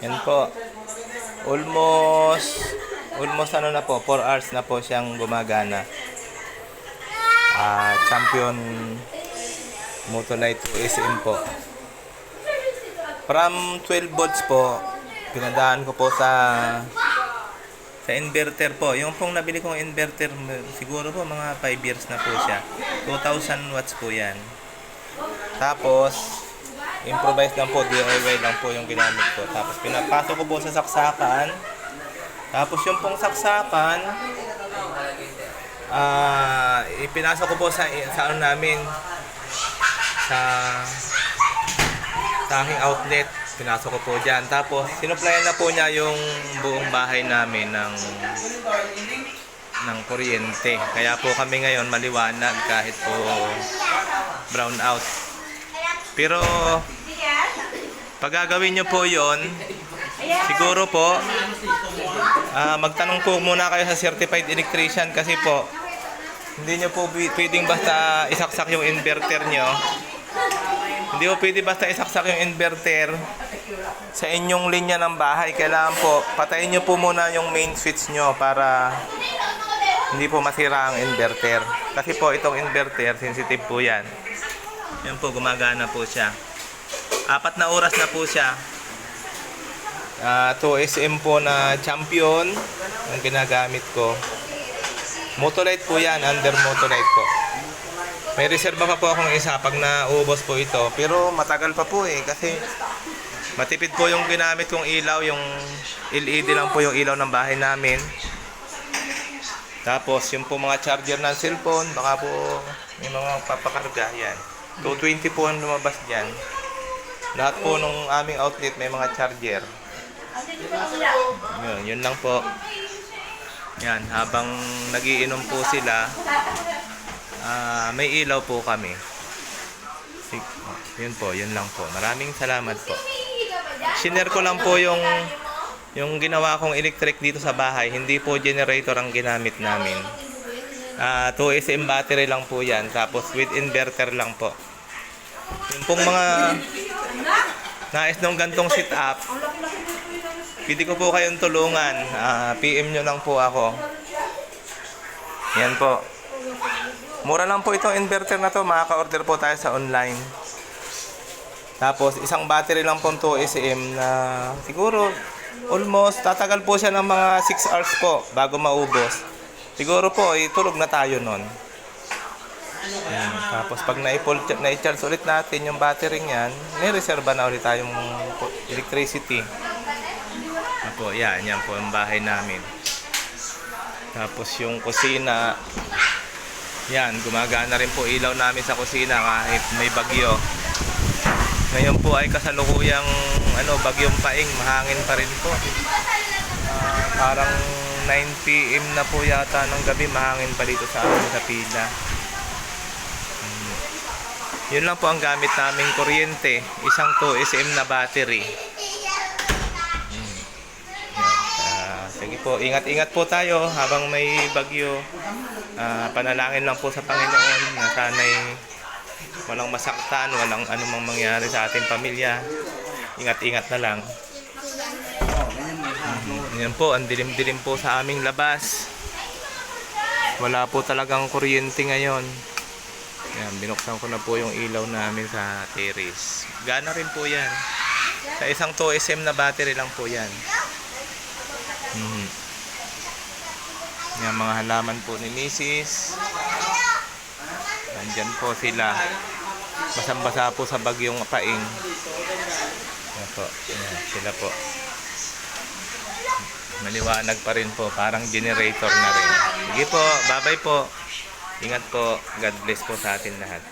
Yan po. Almost, almost ano na po, 4 hours na po siyang gumagana. Champion Motolite 2SM po. From 12 volts po, pinadaan ko po sa inverter po. Yung pong nabili kong inverter, siguro po mga 5 years na po siya. 2,000 watts po yan. Tapos, improvise lang po, DIY lang po yung ginamit ko. Tapos, pinapasok ko po sa saksakan. Tapos, yung pong saksakan, ipinasok ko po sa ano namin, sa aking outlet. Pinasok ko po dyan. Tapos, sinuplayan na po niya yung buong bahay namin ng kuryente. Kaya po kami ngayon maliwanag kahit po brown out. Pero, pag gagawin nyo po yon, siguro po, magtanong po muna kayo sa certified electrician kasi po, hindi nyo po pwedeng basta isaksak yung inverter nyo. Hindi po pwede basta isaksak yung inverter sa inyong linya ng bahay. Kailangan po, patayin nyo po muna yung main switch nyo para hindi po masira ang inverter. Kasi po, itong inverter, sensitive po yan. Yan po, gumagana po siya. 4 na oras na po siya. 2SM po na Champion ang ginagamit ko. Motolite po yan, under Motolite po. May reserva pa po akong isa pag naubos po ito. Pero matagal pa po kasi matipid po yung ginamit kong ilaw. Yung LED lang po yung ilaw ng bahay namin. Tapos yung po mga charger ng cellphone, baka po may mga papakarga yan. 220 po ang lumabas dyan. Lahat po nung aming outlet may mga charger. Yun lang po. Yan, habang nagiinom po sila, may ilaw po kami. Yun po, yun lang po. Maraming salamat po. Shiner ko lang po yung ginawa kong electric dito sa bahay. Hindi po generator ang ginamit namin. 2SM battery lang po yan. Tapos with inverter lang po. Yung pong mga nais ng gantong sit up, pwede ko po kayong tulungan. PM nyo lang po ako. Yan po. Mura lang po itong inverter na to. Makaka-order po tayo sa online. Tapos isang battery lang po 2SM na siguro almost tatagal po siya ng mga 6 hours po bago maubos. Siguro po itulog na tayo nun. Yan. Tapos pag na-charge ulit natin yung battery niyan, may reserva na ulit tayong electricity. Apo, yan po ang bahay namin. Tapos yung kusina, yan, gumagana rin po ilaw namin sa kusina kahit may bagyo. Ngayon po ay kasalukuyang bagyong Paing, mahangin pa rin po. Parang 9 PM na po yata ng gabi, mahangin pa dito sa amin sa pila. Yun lang po ang gamit naming kuryente, isang 2SM na battery. Sige po, ingat-ingat po tayo habang may bagyo. Panalangin lang po sa Panginoon na sana'y walang masaktan, walang anumang mangyari sa ating pamilya. Ingat-ingat na lang. Yan po, ang dilim-dilim po sa aming labas. Wala po talagang kuryente ngayon. Yan, binuksan ko na po yung ilaw namin sa terrace. Gana rin po yan. Sa isang 2SM na battery lang po yan. Yan, mga halaman po ni Mrs. Nandyan po sila. Basang-basa po sa bagyong Paing. Yan po. Yan, sila po. Maliwanag pa rin po. Parang generator na rin. Sige po. Bye-bye po. Ingat po. God bless po sa atin lahat.